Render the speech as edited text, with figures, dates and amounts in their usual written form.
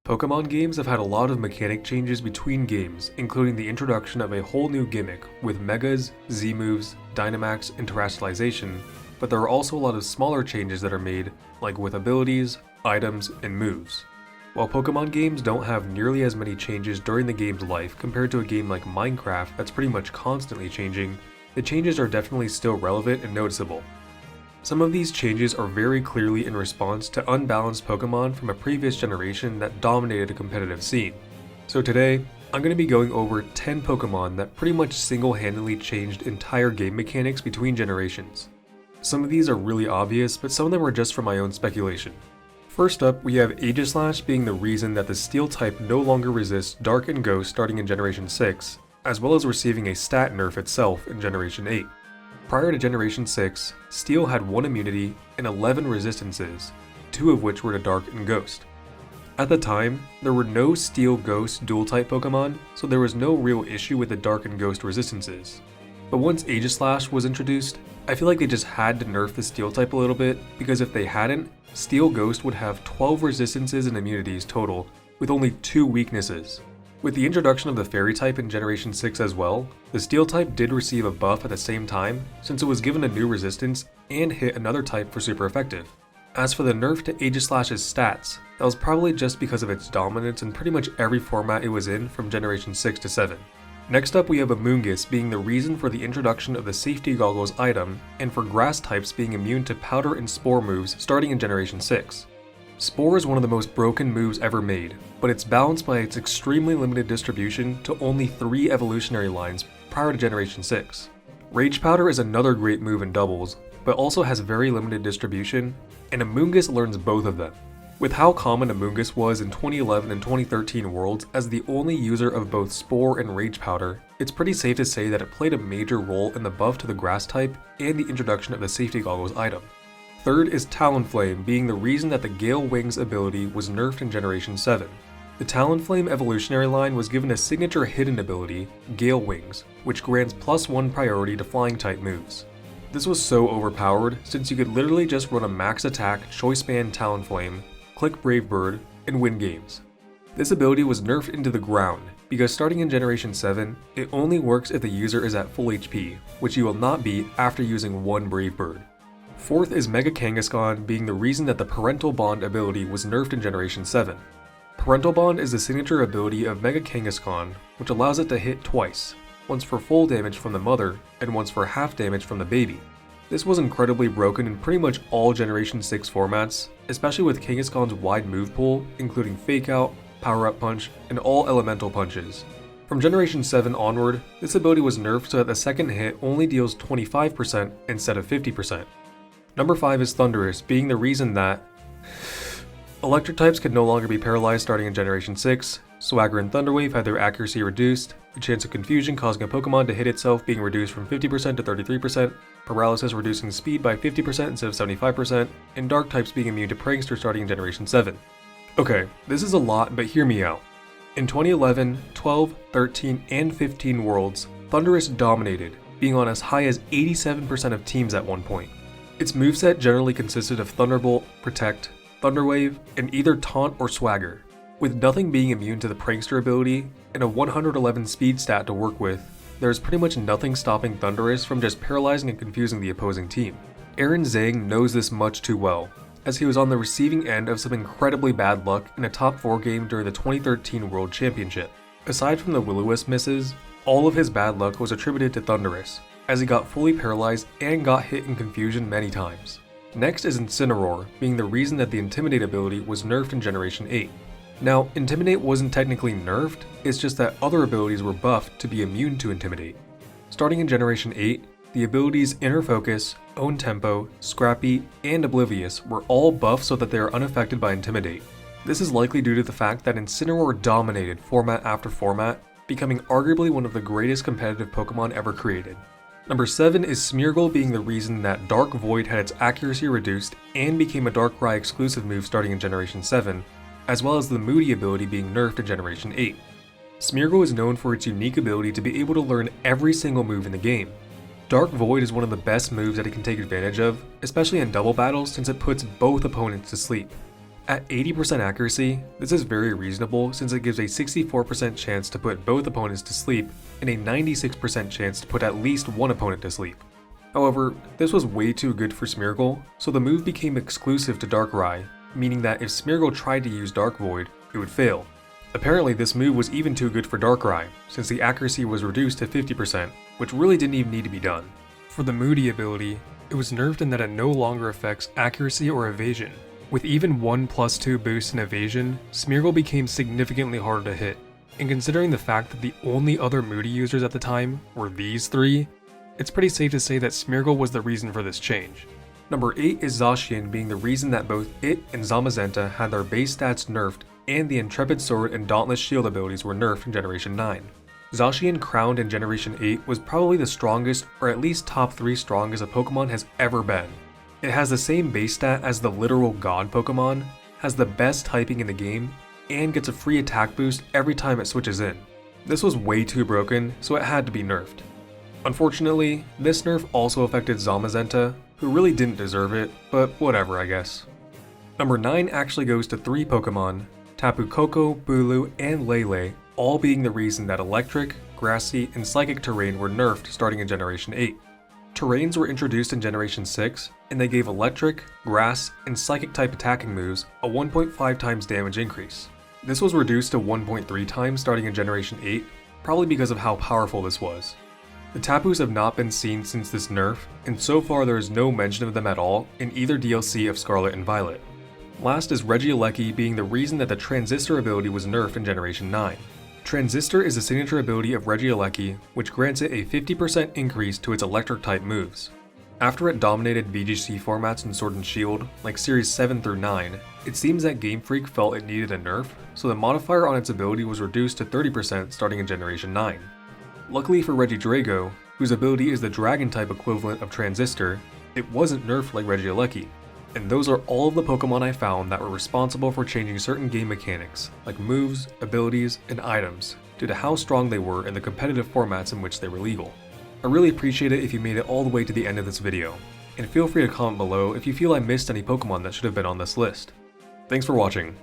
Pokémon games have had a lot of mechanic changes between games, including the introduction of a whole new gimmick with Megas, Z-moves, Dynamax, and Terastallization, but there are also a lot of smaller changes that are made, like with abilities, items, and moves. While Pokémon games don't have nearly as many changes during the game's life compared to a game like Minecraft that's pretty much constantly changing, the changes are definitely still relevant and noticeable. Some of these changes are very clearly in response to unbalanced Pokémon from a previous generation that dominated a competitive scene. So today, I'm going to be going over 10 Pokémon that pretty much single-handedly changed entire game mechanics between generations. Some of these are really obvious, but some of them are just from my own speculation. First up, we have Aegislash being the reason that the Steel type no longer resists Dark and Ghost starting in Generation 6, as well as receiving a stat nerf itself in Generation 8. Prior to Generation 6, Steel had 1 immunity and 11 resistances, 2 of which were to Dark and Ghost. At the time, there were no Steel-Ghost dual-type Pokémon, so there was no real issue with the Dark and Ghost resistances. But once Aegislash was introduced, I feel like they just had to nerf the Steel type a little bit, because if they hadn't, Steel-Ghost would have 12 resistances and immunities total, with only 2 weaknesses. With the introduction of the Fairy type in Generation 6 as well, the Steel type did receive a buff at the same time, since it was given a new resistance and hit another type for super effective. As for the nerf to Aegislash's stats, that was probably just because of its dominance in pretty much every format it was in from Generation 6 to 7. Next up, we have Amoonguss being the reason for the introduction of the Safety Goggles item, and for Grass types being immune to Powder and Spore moves starting in Generation 6. Spore is one of the most broken moves ever made, but it's balanced by its extremely limited distribution to only 3 evolutionary lines prior to Generation 6. Rage Powder is another great move in doubles, but also has very limited distribution, and Amoonguss learns both of them. With how common Amoonguss was in 2011 and 2013 worlds as the only user of both Spore and Rage Powder, it's pretty safe to say that it played a major role in the buff to the Grass type and the introduction of the Safety Goggles item. Third is Talonflame being the reason that the Gale Wings ability was nerfed in Generation 7. The Talonflame evolutionary line was given a signature hidden ability, Gale Wings, which grants +1 priority to flying type moves. This was so overpowered since you could literally just run a max attack Choice Band Talonflame, click Brave Bird, and win games. This ability was nerfed into the ground because starting in Generation 7, it only works if the user is at full HP, which you will not be after using 1 Brave Bird. Fourth is Mega Kangaskhan being the reason that the Parental Bond ability was nerfed in Generation 7. Parental Bond is the signature ability of Mega Kangaskhan, which allows it to hit twice, once for full damage from the mother and once for half damage from the baby. This was incredibly broken in pretty much all Generation 6 formats, especially with Kangaskhan's wide move pool, including Fake Out, Power Up Punch, and all elemental punches. From Generation 7 onward, this ability was nerfed so that the second hit only deals 25% instead of 50%. Number 5 is Thundurus, being the reason that Electric types could no longer be paralyzed starting in Generation 6, Swagger and Thunderwave had their accuracy reduced, the chance of confusion causing a Pokemon to hit itself being reduced from 50% to 33%, Paralysis reducing speed by 50% instead of 75%, and Dark types being immune to Prankster starting in Generation 7. Okay, this is a lot, but hear me out. In 2011, 12, 13, and 15 worlds, Thundurus dominated, being on as high as 87% of teams at one point. Its moveset generally consisted of Thunderbolt, Protect, Thunderwave, and either Taunt or Swagger. With nothing being immune to the Prankster ability, and a 111 speed stat to work with, there is pretty much nothing stopping Thundurus from just paralyzing and confusing the opposing team. Aaron Zhang knows this much too well, as he was on the receiving end of some incredibly bad luck in a top 4 game during the 2013 World Championship. Aside from the Will-O-Wisp misses, all of his bad luck was attributed to Thundurus, as he got fully paralyzed and got hit in confusion many times. Next is Incineroar, being the reason that the Intimidate ability was nerfed in Generation 8. Now, Intimidate wasn't technically nerfed, it's just that other abilities were buffed to be immune to Intimidate. Starting in Generation 8, the abilities Inner Focus, Own Tempo, Scrappy, and Oblivious were all buffed so that they are unaffected by Intimidate. This is likely due to the fact that Incineroar dominated format after format, becoming arguably one of the greatest competitive Pokemon ever created. Number 7 is Smeargle being the reason that Dark Void had its accuracy reduced and became a Darkrai exclusive move starting in Generation 7, as well as the Moody ability being nerfed in Generation 8. Smeargle is known for its unique ability to be able to learn every single move in the game. Dark Void is one of the best moves that it can take advantage of, especially in double battles since it puts both opponents to sleep. At 80% accuracy, this is very reasonable since it gives a 64% chance to put both opponents to sleep and a 96% chance to put at least one opponent to sleep. However, this was way too good for Smeargle, so the move became exclusive to Darkrai, meaning that if Smeargle tried to use Dark Void, it would fail. Apparently this move was even too good for Darkrai, since the accuracy was reduced to 50%, which really didn't even need to be done. For the Moody ability, it was nerfed in that it no longer affects accuracy or evasion. With even 1+2 boost in evasion, Smeargle became significantly harder to hit, and considering the fact that the only other Moody users at the time were these three, it's pretty safe to say that Smeargle was the reason for this change. Number 8 is Zacian being the reason that both it and Zamazenta had their base stats nerfed and the Intrepid Sword and Dauntless Shield abilities were nerfed in Generation 9. Zacian crowned in Generation 8 was probably the strongest, or at least top 3 strongest a Pokemon has ever been. It has the same base stat as the literal God Pokemon, has the best typing in the game, and gets a free attack boost every time it switches in. This was way too broken, so it had to be nerfed. Unfortunately, this nerf also affected Zamazenta, who really didn't deserve it, but whatever I guess. Number 9 actually goes to 3 Pokemon, Tapu Koko, Bulu, and Lele, all being the reason that Electric, Grassy, and Psychic terrain were nerfed starting in Generation 8. Terrains were introduced in Generation 6, and they gave Electric, Grass, and Psychic type attacking moves a 1.5 times damage increase. This was reduced to 1.3 times starting in Generation 8, probably because of how powerful this was. The Tapus have not been seen since this nerf, and so far there is no mention of them at all in either DLC of Scarlet and Violet. Last is Regieleki being the reason that the Transistor ability was nerfed in Generation 9. Transistor is a signature ability of Regieleki, which grants it a 50% increase to its electric type moves. After it dominated VGC formats in Sword and Shield, like Series 7 through 9, it seems that Game Freak felt it needed a nerf, so the modifier on its ability was reduced to 30% starting in Generation 9. Luckily for Regidrago, whose ability is the Dragon type equivalent of Transistor, it wasn't nerfed like Regieleki. And those are all of the Pokemon I found that were responsible for changing certain game mechanics, like moves, abilities, and items, due to how strong they were in the competitive formats in which they were legal. I really appreciate it if you made it all the way to the end of this video, and feel free to comment below if you feel I missed any Pokemon that should have been on this list. Thanks for watching.